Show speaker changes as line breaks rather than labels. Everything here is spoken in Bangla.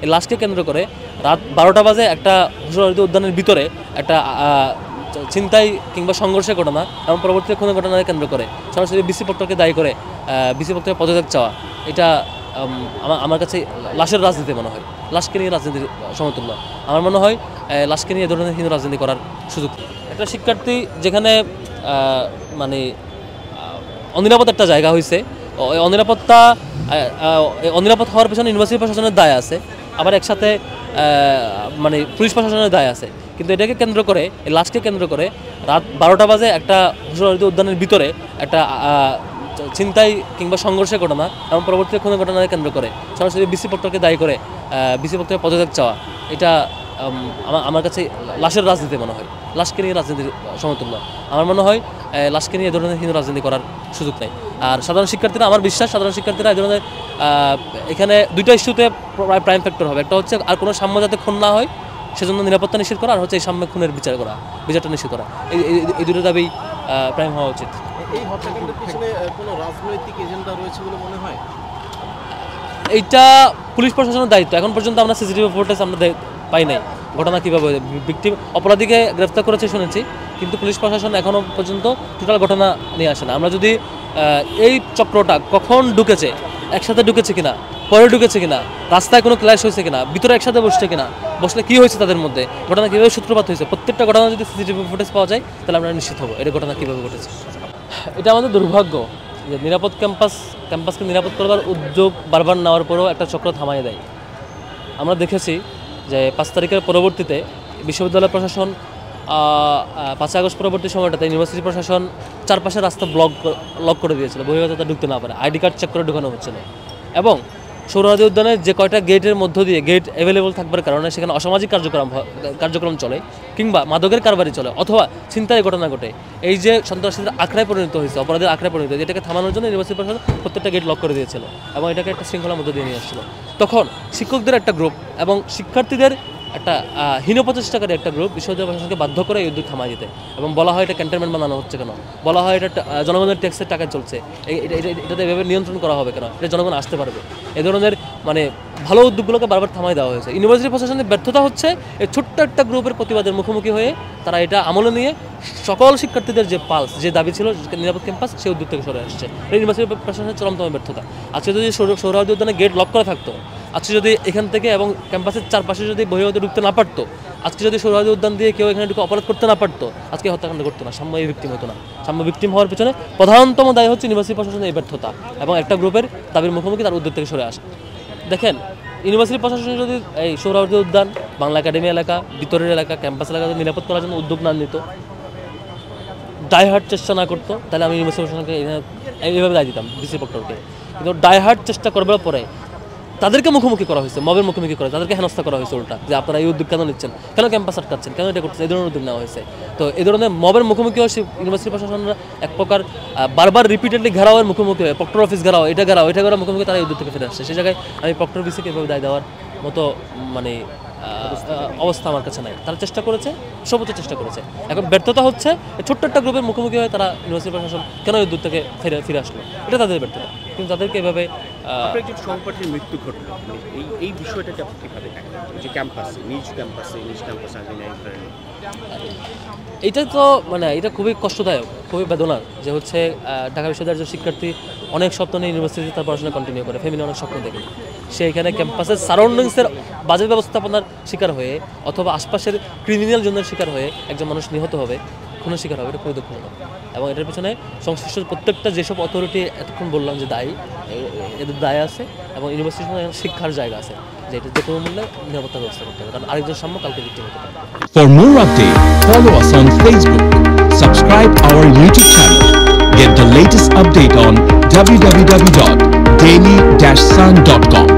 এই লাশকে কেন্দ্র করে রাত 12টা বাজে একটা সোহরাওয়ার্দী উদ্যানের ভিতরে একটা ছিনতাই কিংবা সংঘর্ষের ঘটনা এবং পরবর্তীতে খুনের ঘটনাকে কেন্দ্র করে সরাসরি বিসি পক্ষকে দায়ী করে বিসি পক্ষের পদত্যাগ চাওয়া, এটা আমার কাছে লাশের রাজনীতি মনে হয়, লাশকে নিয়ে রাজনীতির সমতুল্য। আমার মনে হয় লাশকে নিয়ে এ ধরনের হিন্দু রাজনীতি করার সুযোগ। একটা শিক্ষার্থী যেখানে মানে অনিরাপদ একটা জায়গা হয়েছে, অনিরাপদ হওয়ার পেছনে ইউনিভার্সিটি প্রশাসনের দায় আছে, আবার একসাথে মানে পুলিশ প্রশাসনের দায় আছে। কিন্তু এটাকে কেন্দ্র করে, এই লাশকে কেন্দ্র করে রাত 12টা বাজে একটা সোহরাওয়ার্দী উদ্যানের ভিতরে একটা ছিনতাই কিংবা সংঘর্ষের ঘটনা এবং পরবর্তীতে খুনের ঘটনাকে কেন্দ্র করে সরাসরি বিসি পক্ষকে দায়ী করে বিসি পক্ষের পদত্যাগ চাওয়া, এটা আমার কাছে লাশের রাজনীতি মনে হয়, লাশকে নিয়ে রাজনীতির সমতুল্য। আমার মনে হয় লাশকে নিয়ে এ ধরনের হিন্দু রাজনীতি করার সুযোগ নেই। আর সাধারণ শিক্ষার্থীরা, আমার বিশ্বাস সাধারণ শিক্ষার্থীরা এ ধরনের এখানে দুইটা ইস্যুতে প্রাইম ফ্যাক্টর হবে। একটা হচ্ছে আর কোনো সাম্য যাতে খুন না হয় সেজন্য নিরাপত্তা নিশ্চিত করা, আর হচ্ছে এই সাম্য খুনের বিচারটা নিশ্চিত করা, এই দুটো দাবি প্রাইম হওয়া উচিত।
এই হত্যাকাণ্ডের পিছনে কোনো রাজনৈতিক এজেন্ডা রয়েছে বলে মনে হয়?
এইটা পুলিশ প্রশাসনের দায়িত্ব। এখন পর্যন্ত আমরা সিসিটিভি ফুটেজ আমরা পাই নাই ঘটনা কীভাবে ভিকটিম অপরাধীকে গ্রেফতার করেছে শুনেছি, কিন্তু পুলিশ প্রশাসন এখনও পর্যন্ত টোটাল ঘটনা নিয়ে আসে না। আমরা যদি এই চক্রটা কখন ঢুকেছে, একসাথে ঢুকেছে কিনা, পরে ঢুকেছে কিনা, রাস্তায় কোনো ক্ল্যাশ হয়েছে কিনা, ভিতরে একসাথে বসছে কিনা, বসলে কী হয়েছে তাদের মধ্যে, ঘটনা কীভাবে সূত্রপাত হয়েছে, প্রত্যেকটা ঘটনা যদি সিসিটিভি ফুটেজ পাওয়া যায় তাহলে আমরা নিশ্চিত হবো এটা ঘটনা কীভাবে ঘটেছে। এটা আমাদের দুর্ভাগ্য যে নিরাপদ ক্যাম্পাসকে নিরাপদ করবার উদ্যোগ বারবার নেওয়ার পরেও একটা চক্র থামাই দেয়। আমরা দেখেছি যে 5 তারিখের পরবর্তীতে বিশ্ববিদ্যালয় প্রশাসন 5 আগস্ট পরবর্তী সময়টাতে ইউনিভার্সিটি প্রশাসন চারপাশে রাস্তা লক করে দিয়েছিল, বহিরাগতরা ঢুকতে না পারে, আইডি কার্ড চেক করে ঢুকানো হচ্ছিল। এবং সোহরাওয়ার্দী উদ্যানের যে কয়টা গেটের মধ্য দিয়ে গেট অ্যাভেলেবল থাকবার কারণে সেখানে অসামাজিক কার্যক্রম চলে কিংবা মাদকের কারবারি চলে অথবা ছিনতাই ঘটনা ঘটে, এই যে সন্ত্রাসীদের আখড়ায় পরিণত হয়েছে, অপরাধের আখড়ায় পরিণত হয়েছে, এটাকে থামানোর জন্য ইউনিভার্সিটি প্রশাসন প্রত্যেকটা গেট লক করে দিয়েছিল এবং এটাকে একটা শৃঙ্খলার মধ্যে দিয়ে নিয়ে আসছিল। তখন শিক্ষকদের একটা গ্রুপ এবং শিক্ষার্থীদের একটা হীন প্রচেষ্টাকারী একটা গ্রুপ বিশ্ববিদ্যালয় প্রশাসনকে বাধ্য করে এই উদ্যোগ থামাই দিতে এবং বলা হয় এটা ক্যান্টনমেন্ট বানানো হচ্ছে কেন, বলা হয় এটা জনগণের ট্যাক্সের টাকায় চলছে, এটাতে এভাবে নিয়ন্ত্রণ করা হবে কেন, এটা জনগণ আসতে পারবে, এ ধরনের মানে ভালো উদ্যোগগুলোকে বারবার থামাই দেওয়া হয়েছে। ইউনিভার্সিটি প্রশাসনের ব্যর্থতা হচ্ছে এই ছোট্ট একটা গ্রুপের প্রতিবাদের মুখোমুখি হয়ে তারা এটা আমলে নিয়ে সকল শিক্ষার্থীদের যে পালস, যে দাবি ছিল নিরাপদ ক্যাম্পাস, সেই উদ্যোগ থেকে সরে আসছে। ইউনিভার্সিটি প্রশাসনের চরমতম ব্যর্থতা। আজকে যদি সোহরাওয়ার্দী উদ্যানে গেট লক করা থাকতো, আজকে যদি এখান থেকে এবং ক্যাম্পাসের চারপাশে যদি বহিরাগত ঢুকতে না পারতো, আজকে যদি সোহরাওয়ার্দী উদ্যান দিয়ে কেউ এখানে ঢুকে অপরাধ করতে না পারতো, আজকে হত্যাকাণ্ড করতো না, সাম্য ভিকটিম হতো না। সাম্য ভিকটিম হওয়ার পিছনে প্রধানতম দায় হচ্ছে ইউনিভার্সিটি প্রশাসনের এই ব্যর্থতা এবং একটা গ্রুপের দাবির মুখোমুখি তার উদ্যোগ থেকে সরে আসে। দেখেন, ইউনিভার্সিটি প্রশাসন যদি এই সোহরাওয়ার্দী উদ্যান, বাংলা একাডেমি এলাকা, ভিতরের এলাকা, ক্যাম্পাস এলাকা নিরাপদ করার জন্য উদ্যোগ না নিত, ডাইহার্ট চেষ্টা না করতো, তাহলে আমি ইউনিভার্সিটি প্রশাসনকে এইভাবে দায় দিতাম বিসি পক্ষকে। কিন্তু ডাইহার্ট চেষ্টা করবার পরে তাদেরকে মুখোমুখি করা হয়েছে, মবের মুখোমুখি করা, তাদেরকে হেনস্থা করা হয়েছে উল্টা, যে আপনারা এই উদ্যোগ কেন নিচ্ছেন, কেন ক্যাম্পাস আটকাচ্ছেন, কেন এটা করছেন, এই ধরনের উদ্যোগ নেওয়া হয়েছে। তো এই ধরনের মবের মুখোমুখি হয়ে ইউনিভার্সিটি প্রশাসনরা এক প্রকার বারবার রিপিটেডলি ঘেরাওয়ের মুখোমুখি হয়, প্রক্টর অফিস ঘেরাও, এটা ঘেরাও, এটা ঘেরাও মুখোমুখি, তারা এই উদ্যোগ থেকে ফিরে আসছে। সেই জায়গায় আমি প্রক্টর বিসিকে এভাবে দায় দেওয়ার মতো মানে অবস্থা আমার কাছে নাই। তারা চেষ্টা করেছে, সর্বোচ্চ চেষ্টা করেছে। এখন ব্যর্থতা হচ্ছে ছোট্ট একটা গ্রুপের মুখোমুখি হয়ে তারা ইউনিভার্সিটি প্রশাসন কেন এই উদ্যোগ থেকে ফিরে আসলো, এটা তাদের ব্যর্থতা। কিন্তু তাদেরকে এভাবে
সহপাঠীর মৃত্যু ঘটলো, এই বিষয়টাকে আপনি কীভাবে দেখেন যে নিজ ক্যাম্পাসে
এইটা তো মানে এটা খুবই কষ্টদায়ক, খুবই বেদনার যে হচ্ছে ঢাকা বিশ্ববিদ্যালয়ের শিক্ষার্থী অনেক স্বপ্ন নিয়ে ইউনিভার্সিটিতে তার পড়াশোনা কন্টিনিউ করে, ফ্যামিলি অনেক স্বপ্ন দেখে, সে এখানে ক্যাম্পাসের সারাউন্ডিংসের বাজে ব্যবস্থাপনার শিকার হয়ে অথবা আশপাশের ক্রিমিনাল জনের শিকার হয়ে একজন মানুষ নিহত হবে, খুনের শিকার হবে, এটা খুবই দুঃখজনক। এবং এটার পিছনে সংশ্লিষ্ট প্রত্যেকটা যেসব অথরিটি এতক্ষণ বললাম যে দায়ী, এদের দায় আছে এবং ইউনিভার্সিটির শিক্ষার জায়গা আছে যে এটা যে কোনো মূল্যে নিরাপত্তা ব্যবস্থা করতে হবে, কারণ আরেকজন সাম্য কালকে ভিক্টিম হতে পারে।
For more updates, follow us on Facebook, subscribe our YouTube channel, get the latest update on www.daily-sun.com.